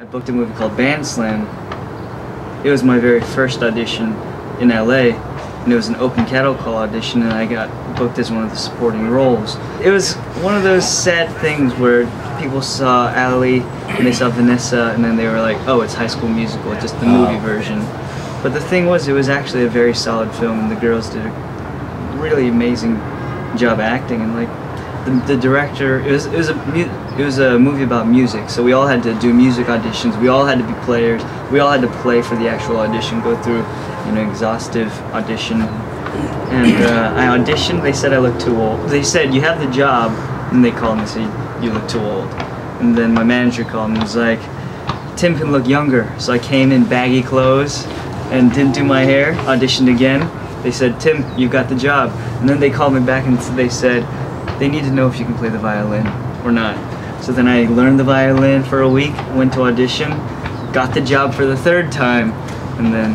I booked a movie called Bandslam. It was my very first audition in LA, and it was an open cattle call audition, and I got booked as one of the supporting roles. It was one of those sad things where people saw Ali and they saw Vanessa, and then they were like, oh, it's High School Musical, just the movie version. But the thing was, it was actually a very solid film, and the girls did a really amazing job acting, and like the director, it was a movie about music, so we all had to do music auditions, we all had to be players, we all had to play for the actual audition, go through an exhaustive audition. And I auditioned, they said I looked too old. They said, you have the job, and they called me and said, you look too old. And then my manager called me and was like, Tim can look younger. So I came in baggy clothes and didn't do my hair, auditioned again. They said, Tim, you got the job. And then they called me back and they said, they need to know if you can play the violin or not. So then I learned the violin for a week, went to audition, got the job for the third time, and then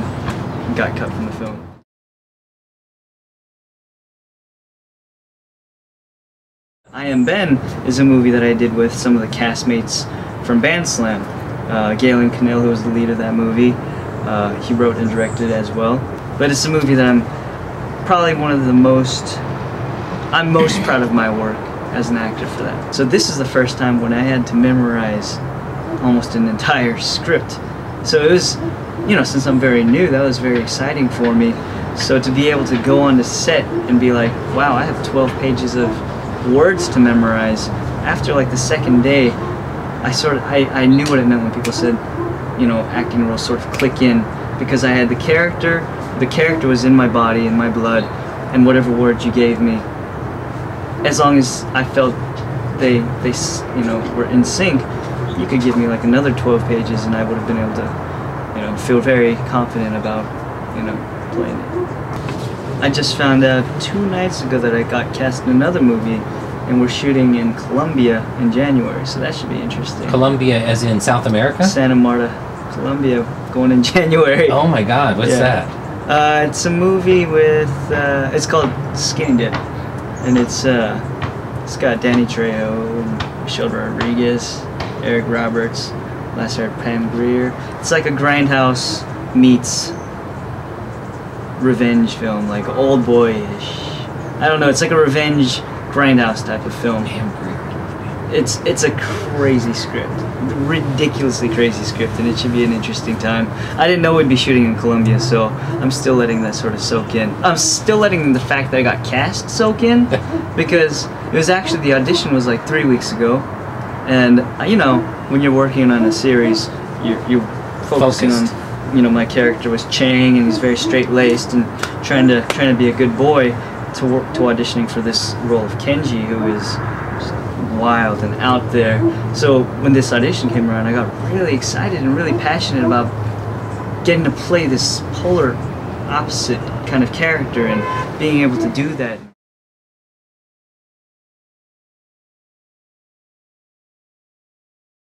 got cut from the film. I Am Ben is a movie that I did with some of the castmates from Bandslam. Galen Cannell, who was the lead of that movie, he wrote and directed as well. But it's a movie that I'm probably one of the I'm most proud of my work as an actor for that. So this is the first time when I had to memorize almost an entire script. So it was, you know, since I'm very new, that was very exciting for me. So to be able to go on the set and be like, wow, I have 12 pages of words to memorize. After like the second day, I knew what it meant when people said, you know, acting roles sort of click in, because I had the character was in my body, in my blood, and whatever words you gave me, as long as I felt they you know, were in sync, you could give me like another 12 pages and I would have been able to, you know, feel very confident about, you know, playing it. I just found out 2 nights ago that I got cast in another movie, and we're shooting in Colombia in January, so that should be interesting. Colombia as in South America? Santa Marta, Colombia, going in January. Oh my God, what's that? It's a movie with, it's called Skinny Dip, and it's got Danny Trejo, Michelle Rodriguez, Eric Roberts, last year Pam Grier. It's like a Grindhouse meets revenge film, like Old Boy-ish. I don't know, it's like a revenge Grindhouse type of film. It's a crazy script, ridiculously crazy script, and it should be an interesting time. I didn't know we'd be shooting in Colombia, so I'm still letting that sort of soak in. I'm still letting the fact that I got cast soak in, because it was actually, the audition was like 3 weeks ago, and you know, when you're working on a series, you're focusing on, you know, my character was Chang, and he's very straight-laced and trying to be a good boy, to auditioning for this role of Kenji, who is just wild and out there. So when this audition came around, I got really excited and really passionate about getting to play this polar opposite kind of character and being able to do that.